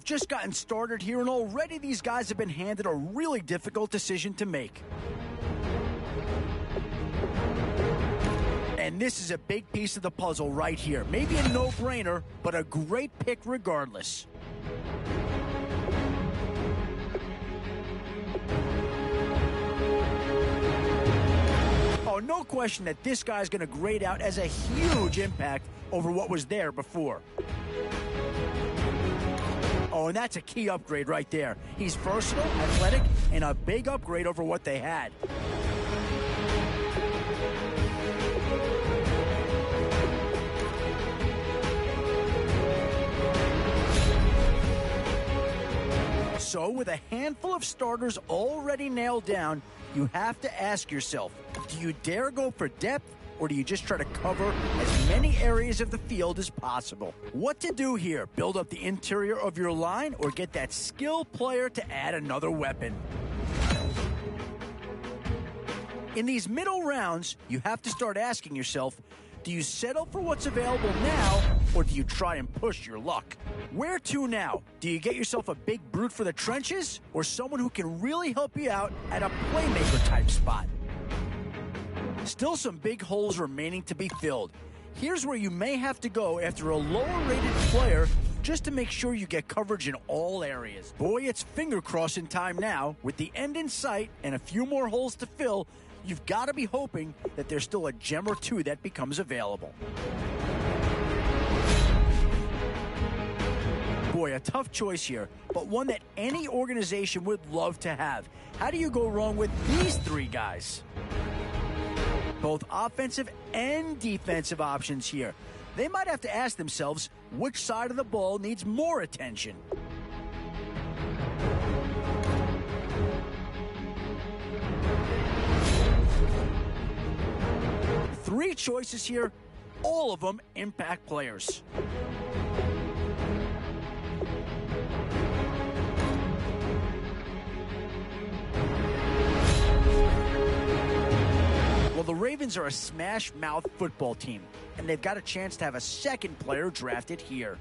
we've just gotten started here, and already these guys have been handed a really difficult decision to make. And this is a big piece of the puzzle right here. Maybe a no-brainer, but a great pick regardless. Oh, no question that this guy's going to grade out as a huge impact over what was there before. Oh, and that's a key upgrade right there. He's versatile, athletic, and a big upgrade over what they had. So, with a handful of starters already nailed down, you have to ask yourself, do you dare go for depth, or do you just try to cover as many areas of the field as possible? What to do here? Build up the interior of your line, or get that skilled player to add another weapon? In these middle rounds, you have to start asking yourself, do you settle for what's available now, or do you try and push your luck? Where to now? Do you get yourself a big brute for the trenches, or someone who can really help you out at a playmaker type spot? Still some big holes remaining to be filled. Here's where you may have to go after a lower rated player just to make sure you get coverage in all areas. Boy, it's finger crossing time now. With the end in sight and a few more holes to fill, you've got to be hoping that there's still a gem or two that becomes available. Boy, a tough choice here, but one that any organization would love to have. How do you go wrong with these three guys? Both offensive and defensive options here. They might have to ask themselves which side of the ball needs more attention. Three choices here, all of them impact players. Well, the Ravens are a smash-mouth football team, and they've got a chance to have a second player drafted here.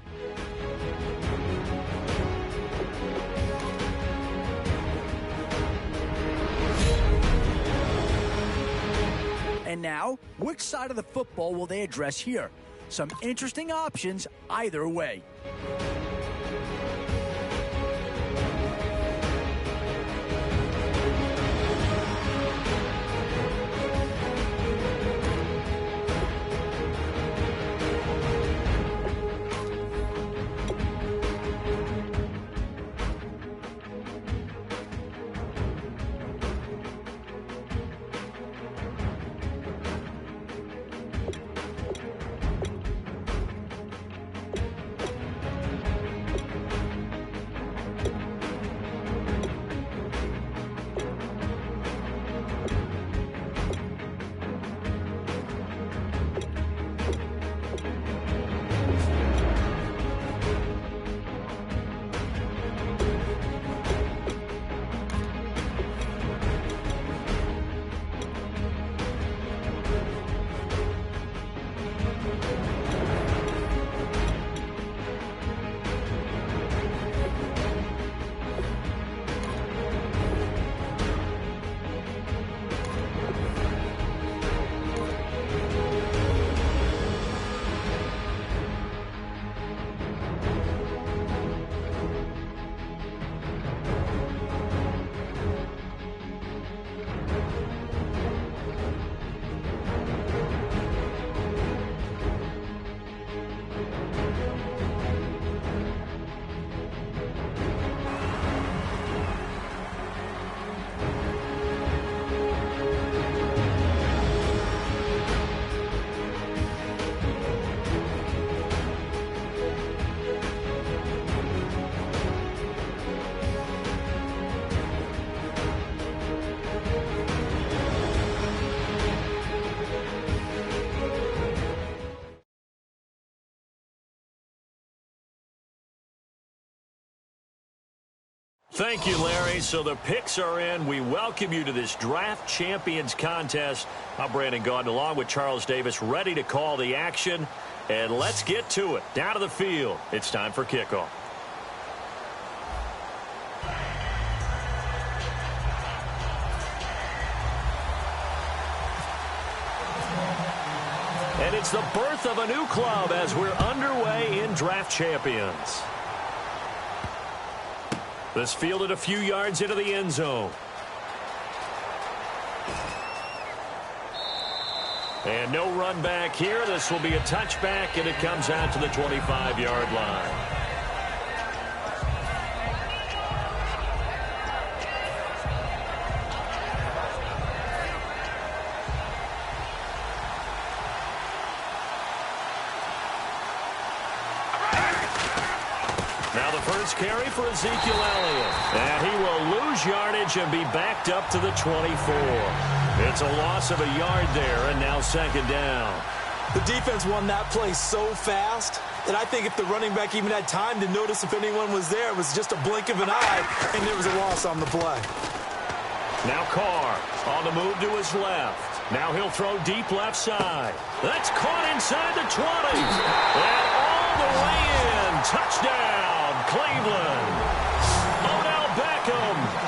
And now, which side of the football will they address here? Some interesting options either way. Thank you, Larry. So the picks are in. We welcome you to this Draft Champions contest. I'm Brandon Gaudin along with Charles Davis, ready to call the action. And let's get to it. Down to the field. It's time for kickoff. And it's the birth of a new club as we're underway in Draft Champions. This fielded a few yards into the end zone. And no run back here. This will be a touchback, and it comes out to the 25-yard line. Now the first carry for Ezekiel Elliott. And he will lose yardage and be backed up to the 24. It's a loss of a yard there, and now second down. The defense won that play so fast that I think if the running back even had time to notice if anyone was there, it was just a blink of an eye, and there was a loss on the play. Now Carr on the move to his left. Now he'll throw deep left side. That's caught inside the 20. And all the way in. Touchdown, Cleveland.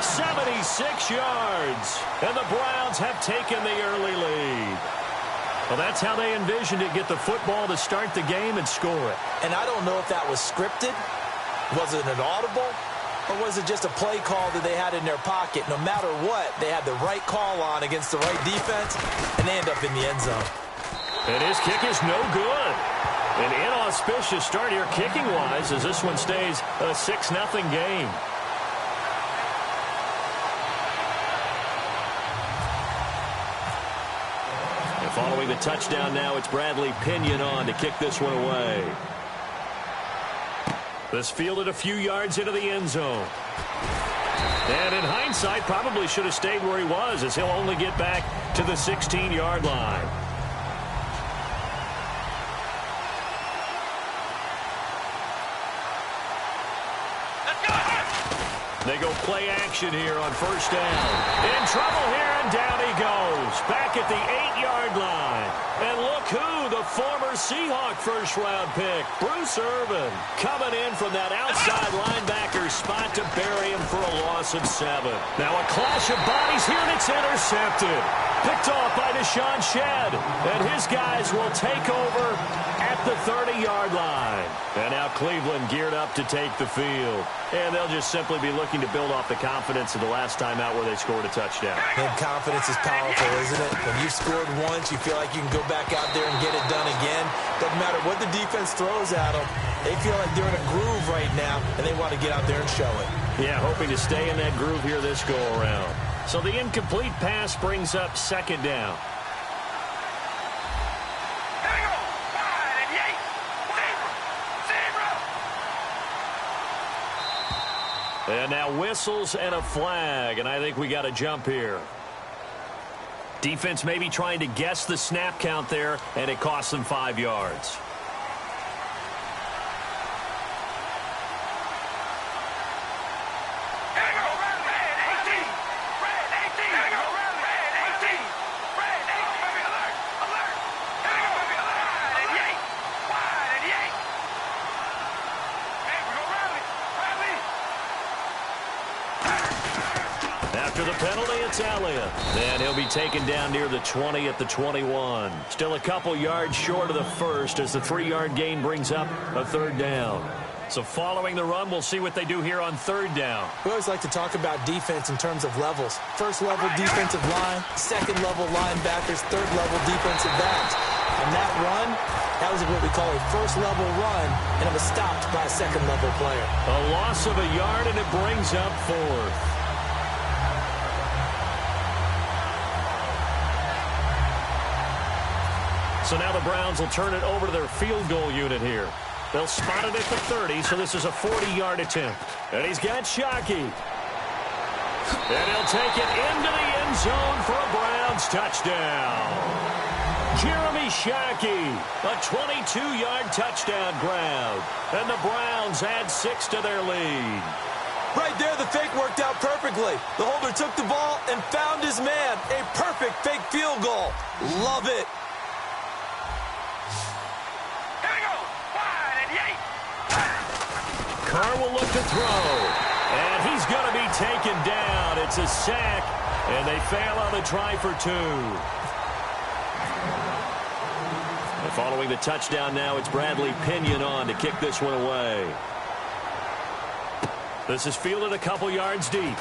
76 yards, and the Browns have taken the early lead. Well, that's how they envisioned it, get the football to start the game and score it. And I don't know if that was scripted. Was it an audible? Or was it just a play call that they had in their pocket? No matter what, they had the right call on against the right defense, and they end up in the end zone. And his kick is no good. An inauspicious start here kicking-wise as this one stays a 6-0 game. Following the touchdown now, it's Bradley Pinion on to kick this one away. This fielded a few yards into the end zone. And in hindsight, probably should have stayed where he was as he'll only get back to the 16-yard line. They go play action here on first down. In trouble here, and down he goes. Back at the 8-yard line. And look who, the former Seahawk first-round pick, Bruce Irvin, coming in from that outside linebacker spot to bury him for a loss of 7. Now a clash of bodies here, and it's intercepted. Picked off by Deshaun Shedd. And his guys will take over at the 30-yard line. And now Cleveland geared up to take the field. And they'll just simply be looking to build off the confidence of the last time out where they scored a touchdown. And confidence is powerful, isn't it? When you've scored once, you feel like you can go back out there and get it done again. Doesn't matter what the defense throws at them. They feel like they're in a groove right now, and they want to get out there and show it. Yeah, hoping to stay in that groove here this go-around. So the incomplete pass brings up second down. And now whistles and a flag, and I think we got a jump here. Defense maybe trying to guess the snap count there, and it costs them 5 yards. After the penalty, it's Elliott. And he'll be taken down near the 20 at the 21. Still a couple yards short of the first as the 3-yard gain brings up a third down. So following the run, we'll see what they do here on third down. We always like to talk about defense in terms of levels. First level defensive line, second level linebackers, third level defensive backs. And that run, that was what we call a first level run, and it was stopped by a second level player. A loss of a yard, and it brings up fourth. So now the Browns will turn it over to their field goal unit here. They'll spot it at the 30, so this is a 40-yard attempt. And he's got Shockey. And he'll take it into the end zone for a Browns touchdown. Jeremy Shockey, a 22-yard touchdown grab. And the Browns add 6 to their lead. Right there, the fake worked out perfectly. The holder took the ball and found his man. A perfect fake field goal. Love it. Carr will look to throw, and he's going to be taken down. It's a sack, and they fail on the try for 2. following the touchdown now, it's Bradley Pinion on to kick this one away. This is fielded a couple yards deep.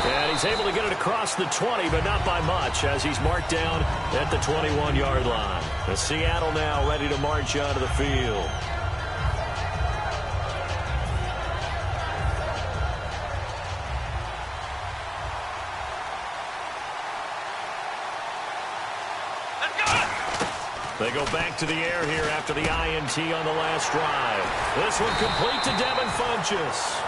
And he's able to get it across the 20, but not by much, as he's marked down at the 21-yard line. The Seattle now ready to march onto the field. They go back to the air here after the INT on the last drive. This one complete to Devin Funchess.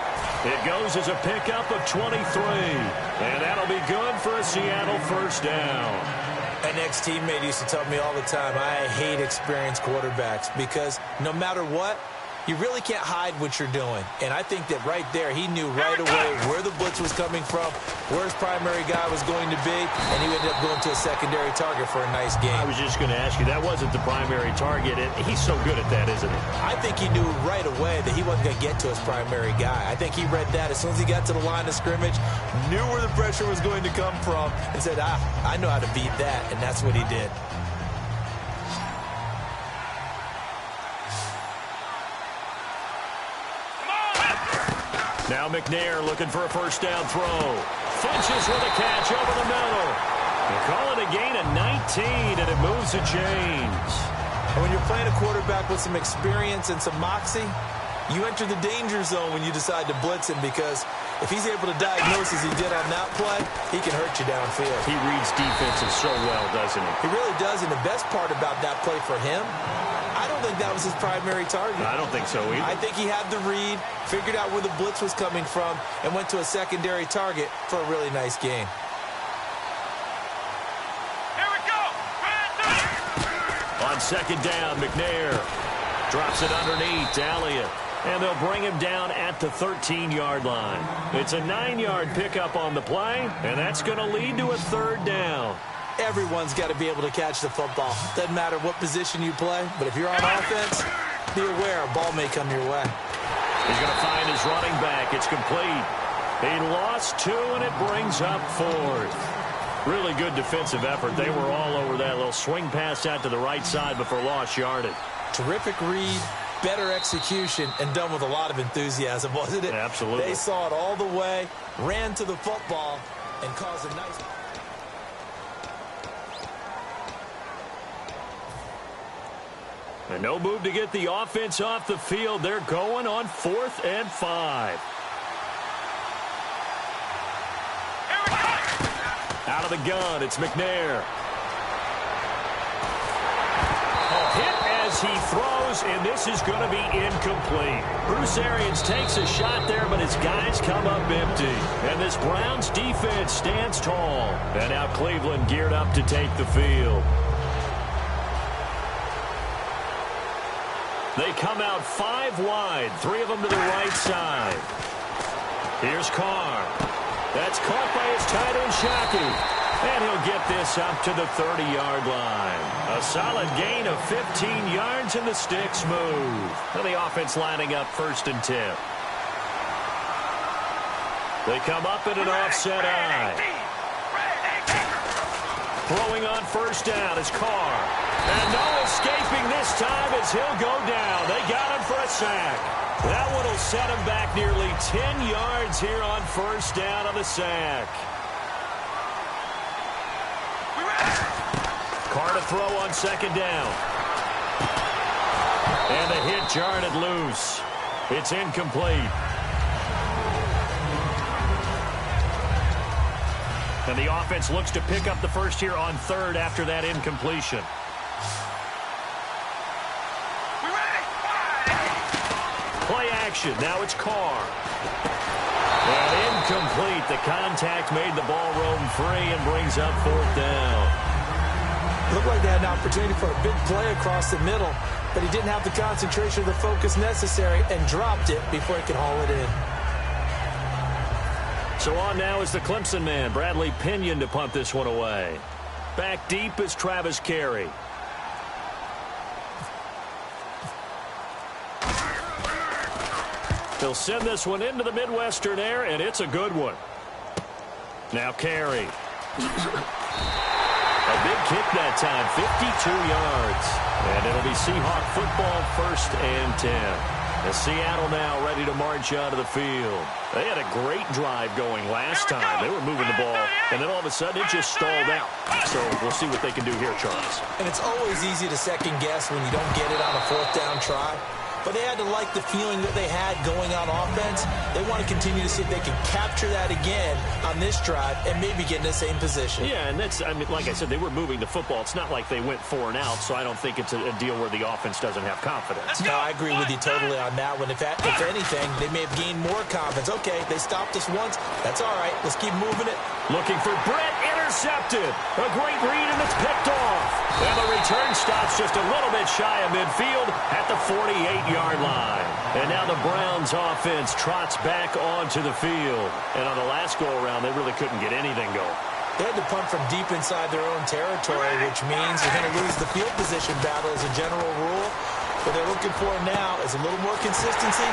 It goes as a pickup of 23. And that'll be good for a Seattle first down. An ex-teammate used to tell me all the time, I hate experienced quarterbacks because no matter what, you really can't hide what you're doing. And I think that right there, he knew right away where the blitz was coming from, where his primary guy was going to be, and he ended up going to a secondary target for a nice game. I was just going to ask you, that wasn't the primary target. He's so good at that, isn't he? I think he knew right away that he wasn't going to get to his primary guy. I think he read that as soon as he got to the line of scrimmage, knew where the pressure was going to come from, and said, I know how to beat that, and that's what he did. Now McNair looking for a first down throw. Funchess with a catch over the middle. They call it a gain of 19, and it moves the chains. And when you're playing a quarterback with some experience and some moxie, you enter the danger zone when you decide to blitz him, because if he's able to diagnose as he did on that play, he can hurt you downfield. He reads defenses so well, doesn't he? He really does, and the best part about that play for him, I don't think that was his primary target. I don't think so either. I think he had the read, figured out where the blitz was coming from, and went to a secondary target for a really nice game. Here we go! On second down, McNair drops it underneath to Elliott, and they'll bring him down at the 13-yard line. It's a 9-yard pickup on the play, and that's going to lead to a third down. Everyone's got to be able to catch the football. Doesn't matter what position you play, but if you're on offense, be aware a ball may come your way. He's going to find his running back. It's complete. He lost 2, and it brings up 4th. Really good defensive effort. They were all over that little swing pass out to the right side before lost yardage. Terrific read, better execution, and done with a lot of enthusiasm, wasn't it? Absolutely. They saw it all the way, ran to the football, and caused a nice... And no move to get the offense off the field. They're going on 4th and 5. Out of the gun, it's McNair. Hit as he throws, and this is going to be incomplete. Bruce Arians takes a shot there, but his guys come up empty. And this Browns defense stands tall. And now Cleveland geared up to take the field. They come out 5 wide, 3 of them to the right side. Here's Carr. That's caught by his tight end, Shockey. And he'll get this up to the 30-yard line. A solid gain of 15 yards, and the sticks move. And the offense lining up 1st and 10. They come up in an offset eye. Throwing on first down is Carr. And no escaping this time as he'll go down. They got him for a sack. That one will set him back nearly 10 yards here on first down on the sack. Carr to throw on second down. And the hit jarred it loose. It's incomplete. And the offense looks to pick up the first here on 3rd after that incompletion. Play action. Now it's Carr. And incomplete. The contact made the ball roam free and brings up 4th down. Looked like they had an opportunity for a big play across the middle, but he didn't have the concentration or the focus necessary and dropped it before he could haul it in. So on now is the Clemson man, Bradley Pinion, to punt this one away. Back deep is Travis Carey. He'll send this one into the Midwestern air, and it's a good one. Now Carey. A big kick that time, 52 yards. And it'll be Seahawk football, 1st and 10. As Seattle now ready to march out of the field. They had a great drive going last time. They were moving the ball, and then all of a sudden it just stalled out. So we'll see what they can do here, Charles. And it's always easy to second guess when you don't get it on a 4th down try. But they had to like the feeling that they had going on offense. They want to continue to see if they can capture that again on this drive and maybe get in the same position. Yeah, and that's, I mean, like I said, they were moving the football. It's not like they went 4 and out, so I don't think it's a deal where the offense doesn't have confidence. No, I agree with you totally on that one. If anything, they may have gained more confidence. Okay, they stopped us once. That's all right. Let's keep moving it. Looking for Brett, intercepted. A great read, and it's picked off. And the return stops just a little bit shy of midfield at the 48-yard line. And now the Browns offense trots back onto the field. And on the last go-around, they really couldn't get anything going. They had to punt from deep inside their own territory, which means they're going to lose the field position battle as a general rule. What they're looking for now is a little more consistency,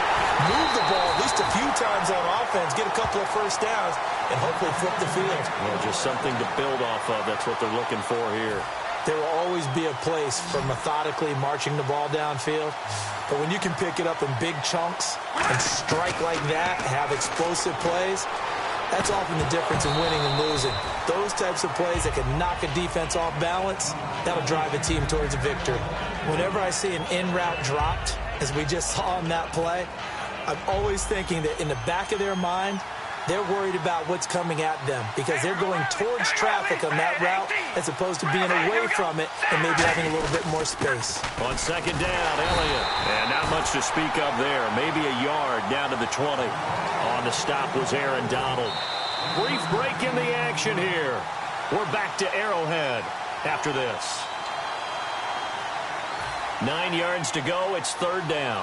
move the ball at least a few times on offense, get a couple of 1st downs, and hopefully flip the field. Well, just something to build off of. That's what they're looking for here. There will always be a place for methodically marching the ball downfield. But when you can pick it up in big chunks and strike like that, have explosive plays, that's often the difference in winning and losing. Those types of plays that can knock a defense off balance, that'll drive a team towards a victory. Whenever I see an in-route dropped, as we just saw in that play, I'm always thinking that in the back of their mind, they're worried about what's coming at them because they're going towards traffic on that route as opposed to being away from it and maybe having a little bit more space. On 2nd down, Elliott. And not much to speak of there. Maybe a yard down to the 20. On the stop was Aaron Donald. Brief break in the action here. We're back to Arrowhead after this. 9 yards to go. It's 3rd down.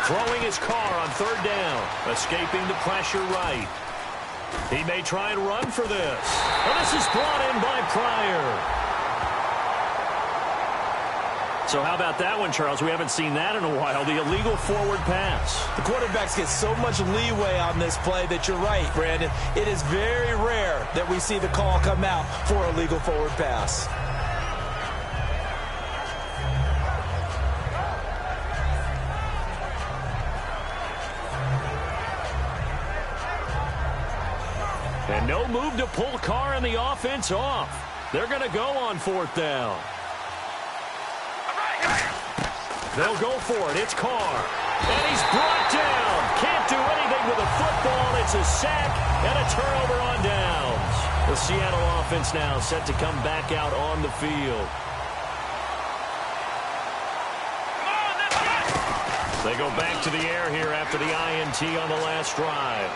Throwing his car on 3rd down. Escaping the pressure right. He may try and run for this. And this is brought in by Pryor. So how about that one, Charles? We haven't seen that in a while. The illegal forward pass. The quarterbacks get so much leeway on this play that you're right, Brandon. It is very rare that we see the call come out for a legal forward pass. And no move to pull Carr and the offense off. They're going to go on 4th down. They'll go for it. It's Carr. And he's brought down. Can't do anything with the football. It's a sack and a turnover on downs. The Seattle offense now set to come back out on the field. They go back to the air here after the INT on the last drive.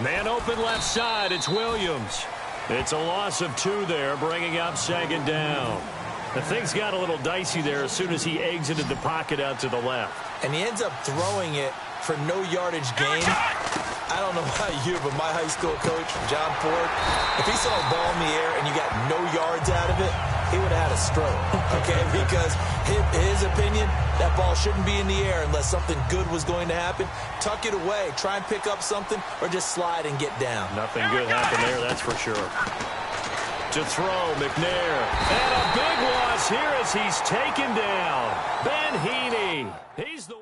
Man open left side. It's Williams. It's a loss of 2 there, bringing up 2nd down. The things got a little dicey there as soon as he exited the pocket out to the left. And he ends up throwing it for no yardage gain. I don't know about you, but my high school coach, John Ford, if he saw a ball in the air and you got no yards out of it, he would have had a stroke, okay? Because his opinion, that ball shouldn't be in the air unless something good was going to happen. Tuck it away, try and pick up something, or just slide and get down. Nothing good happened there, that's for sure. To throw, McNair. And a big loss here as he's taken down. Ben Heaney. He's the